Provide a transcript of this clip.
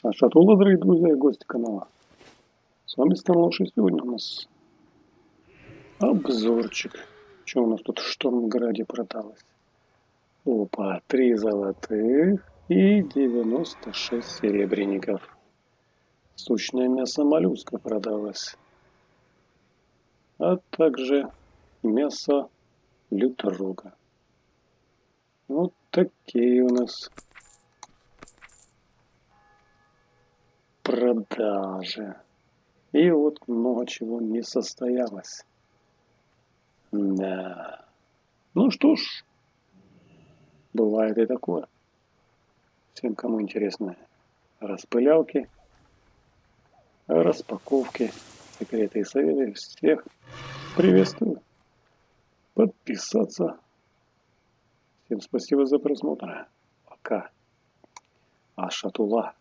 А шатула, дорогие друзья и гости канала. С вами Старлош, и сегодня у нас обзорчик. Что у нас тут в Штормграде продалось? Опа, 3 золотых и 96 серебряников. Сочное мясо моллюска продалось. А также мясо люторога. Вот такие у нас продажи. И вот много чего не состоялось. Да. Ну что ж, бывает и такое. Всем, кому интересны распылялки, распаковки, секреты и советы, всех приветствую. Подписаться. Всем спасибо за просмотр. Пока. А шатула